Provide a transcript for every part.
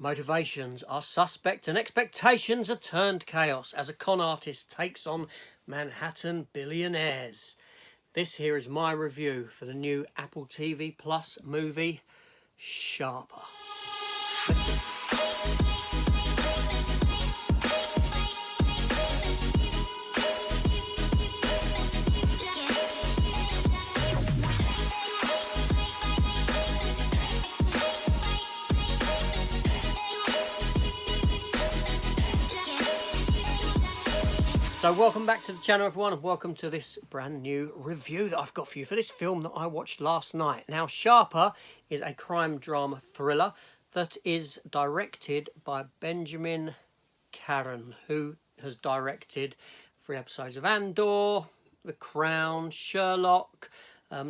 Motivations are suspect and expectations are turned chaos as a con artist takes on Manhattan billionaires. This here is my review for the new Apple TV Plus movie, Sharper. So welcome back to the channel, everyone, and welcome to this brand new review that I've got for you for this film that I watched last night. Now, Sharper is a crime drama thriller that is directed by Benjamin Caron, who has directed 3 episodes of Andor, The Crown, Sherlock.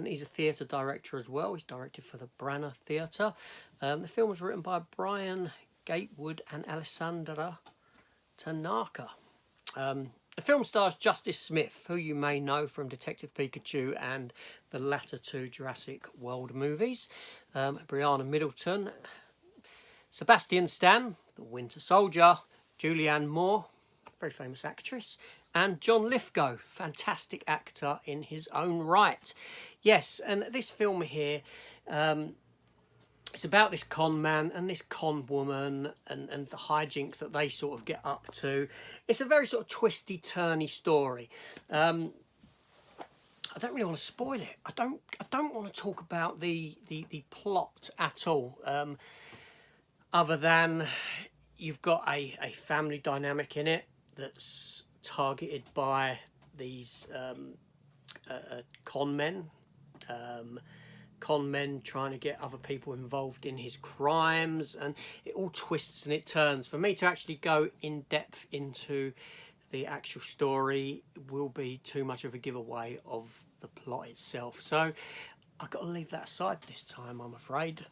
He's a theatre director as well. He's directed for the Branagh Theatre. The film was written by Brian Gatewood and Alessandra Tanaka. The film stars Justice Smith, who you may know from Detective Pikachu and the latter 2 Jurassic World movies. Brianna Middleton, Sebastian Stan, the Winter Soldier, Julianne Moore, very famous actress, and John Lithgow, fantastic actor in his own right. Yes, and this film here, it's about this con man and this con woman and the hijinks that they sort of get up to. It's a very sort of twisty, turny story. I don't really want to spoil it. I don't want to talk about the plot at all. Other than you've got a family dynamic in it that's targeted by these con men. Con men trying to get other people involved in his crimes, and it all twists and it turns. For me to actually go in depth into the actual story will be too much of a giveaway of the plot itself, so I've got to leave that aside this time, I'm afraid.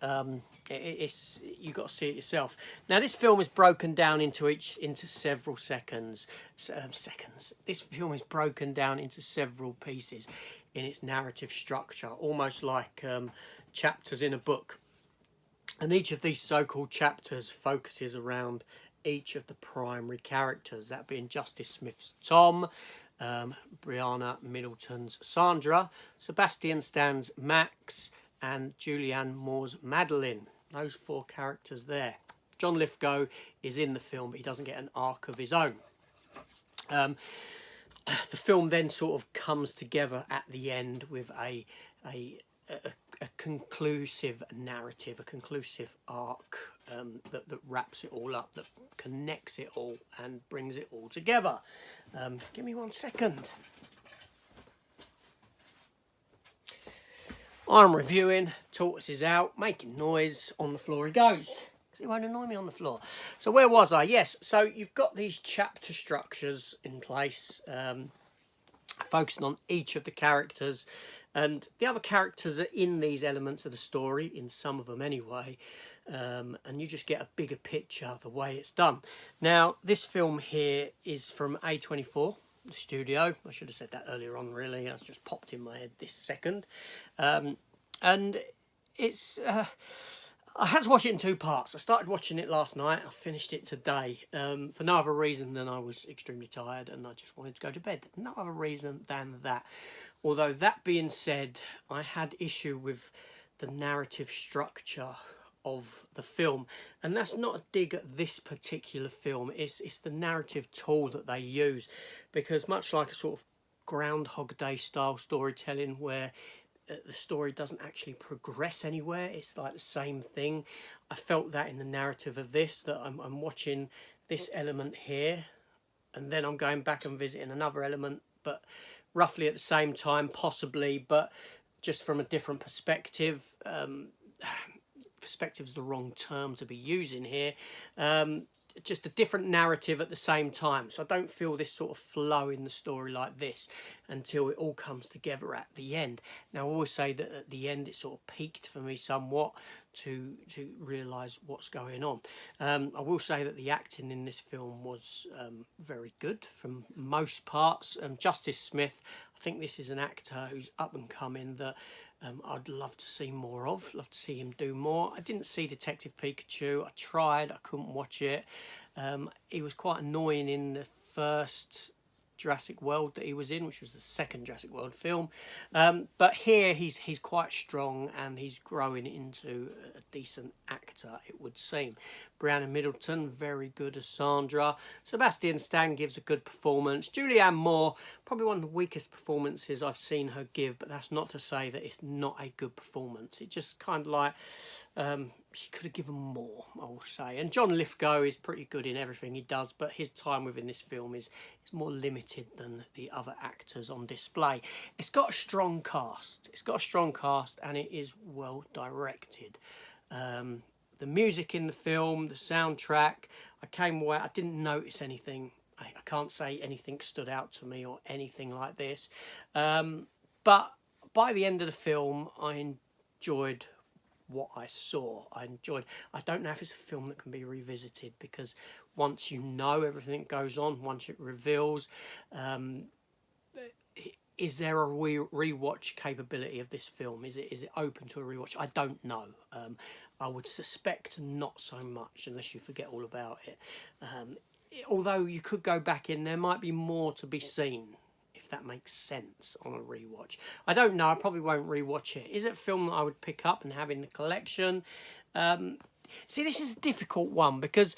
You've got to see it yourself. Now, this film is broken down into several seconds. This film is broken down into several pieces in its narrative structure, almost like chapters in a book. And each of these so-called chapters focuses around each of the primary characters, that being Justice Smith's Tom, Brianna Middleton's Sandra, Sebastian Stan's Max, and Julianne Moore's Madeline. Those 4 characters there. John Lithgow is in the film, but he doesn't get an arc of his own. The film then sort of comes together at the end with a conclusive narrative, a conclusive arc that wraps it all up, that connects it all and brings it all together. Give me 1 second. I'm reviewing, Tortoise is out, making noise, on the floor he goes. It won't annoy me on the floor. So where was I? Yes, so you've got these chapter structures in place, focusing on each of the characters, and the other characters are in these elements of the story, in some of them anyway, and you just get a bigger picture the way it's done. Now, this film here is from A24, the studio. I should have said that earlier on, really. It's just popped in my head this second. And it's... I had to watch it in 2 parts. I started watching it last night. I finished it today for no other reason than I was extremely tired and I just wanted to go to bed. No other reason than that. Although, that being said, I had issue with the narrative structure of the film. And that's not a dig at this particular film. It's the narrative tool that they use. Because much like a sort of Groundhog Day style storytelling where the story doesn't actually progress anywhere, it's like the same thing. I felt that in the narrative of this, that I'm watching this element here and then I'm going back and visiting another element, but roughly at the same time possibly, but just from a different perspective. Perspective's the wrong term to be using here. Just a different narrative at the same time. So I don't feel this sort of flow in the story like this until it all comes together at the end. Now, I always say that at the end it sort of peaked for me somewhat to realise what's going on. I will say that the acting in this film was very good from most parts. Justice Smith, I think this is an actor who's up and coming that I'd love to see more of. Love to see him do more. I didn't see Detective Pikachu. I tried. I couldn't watch it. He was quite annoying in the first Jurassic World that he was in, which was the second Jurassic World film. But here he's quite strong and he's growing into a decent actor, it would seem. Brianna Middleton, very good as Sandra. Sebastian Stan gives a good performance. Julianne Moore, probably one of the weakest performances I've seen her give, but that's not to say that it's not a good performance. It just kind of like... she could have given more, I will say. And John Lithgow is pretty good in everything he does, but his time within this film is more limited than the other actors on display. It's got a strong cast. It's got a strong cast, and it is well directed. The music in the film, the soundtrack, I came away, I didn't notice anything. I can't say anything stood out to me or anything like this. But by the end of the film, I enjoyed what I saw. I don't know if it's a film that can be revisited, because once you know everything that goes on, once it reveals, is there a rewatch capability of this film? Is it open to a rewatch? I don't know. I would suspect not so much, unless you forget all about it. Although you could go back in, there might be more to be seen, if that makes sense, on a rewatch. I don't know. I probably won't rewatch it. Is it a film that I would pick up and have in the collection? See, this is a difficult one, because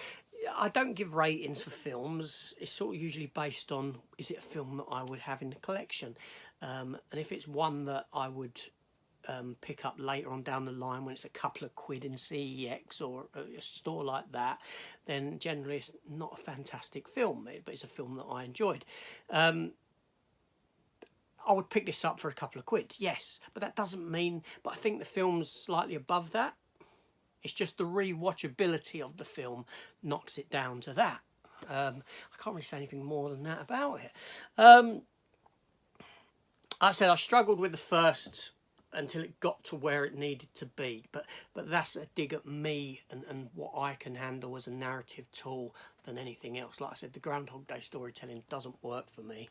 I don't give ratings for films. It's sort of usually based on, is it a film that I would have in the collection? And if it's one that I would pick up later on down the line when it's a couple of quid in CEX or a store like that, then generally it's not a fantastic film, but it's a film that I enjoyed. I would pick this up for a couple of quid, yes, but that doesn't mean... But I think the film's slightly above that. It's just the rewatchability of the film knocks it down to that. I can't really say anything more than that about it. I said I struggled with the first until it got to where it needed to be, but that's a dig at me and what I can handle as a narrative tool than anything else. Like I said, the Groundhog Day storytelling doesn't work for me,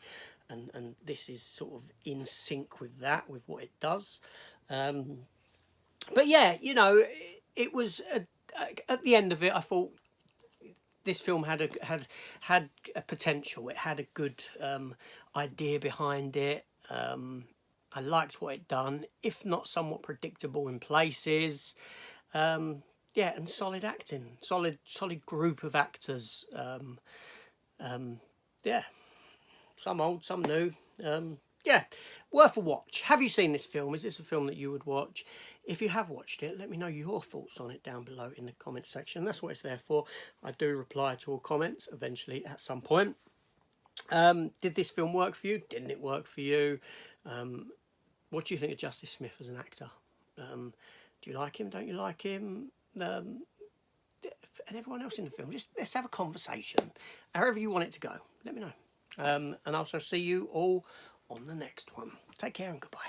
and this is sort of in sync with that, with what it does. But yeah, you know, it was at the end of it, I thought this film had a potential. It had a good idea behind it. I liked what it done, if not somewhat predictable in places. Yeah, and solid acting, solid group of actors. Yeah, some old, some new. Yeah, worth a watch. Have you seen this film? Is this a film that you would watch? If you have watched it, let me know your thoughts on it down below in the comment section. That's what it's there for. I do reply to all comments eventually at some point. Did this film work for you? Didn't it work for you? What do you think of Justice Smith as an actor? Do you like him? Don't you like him? And everyone else in the film. Just let's have a conversation. However you want it to go. Let me know. And I'll also see you all on the next one. Take care and goodbye.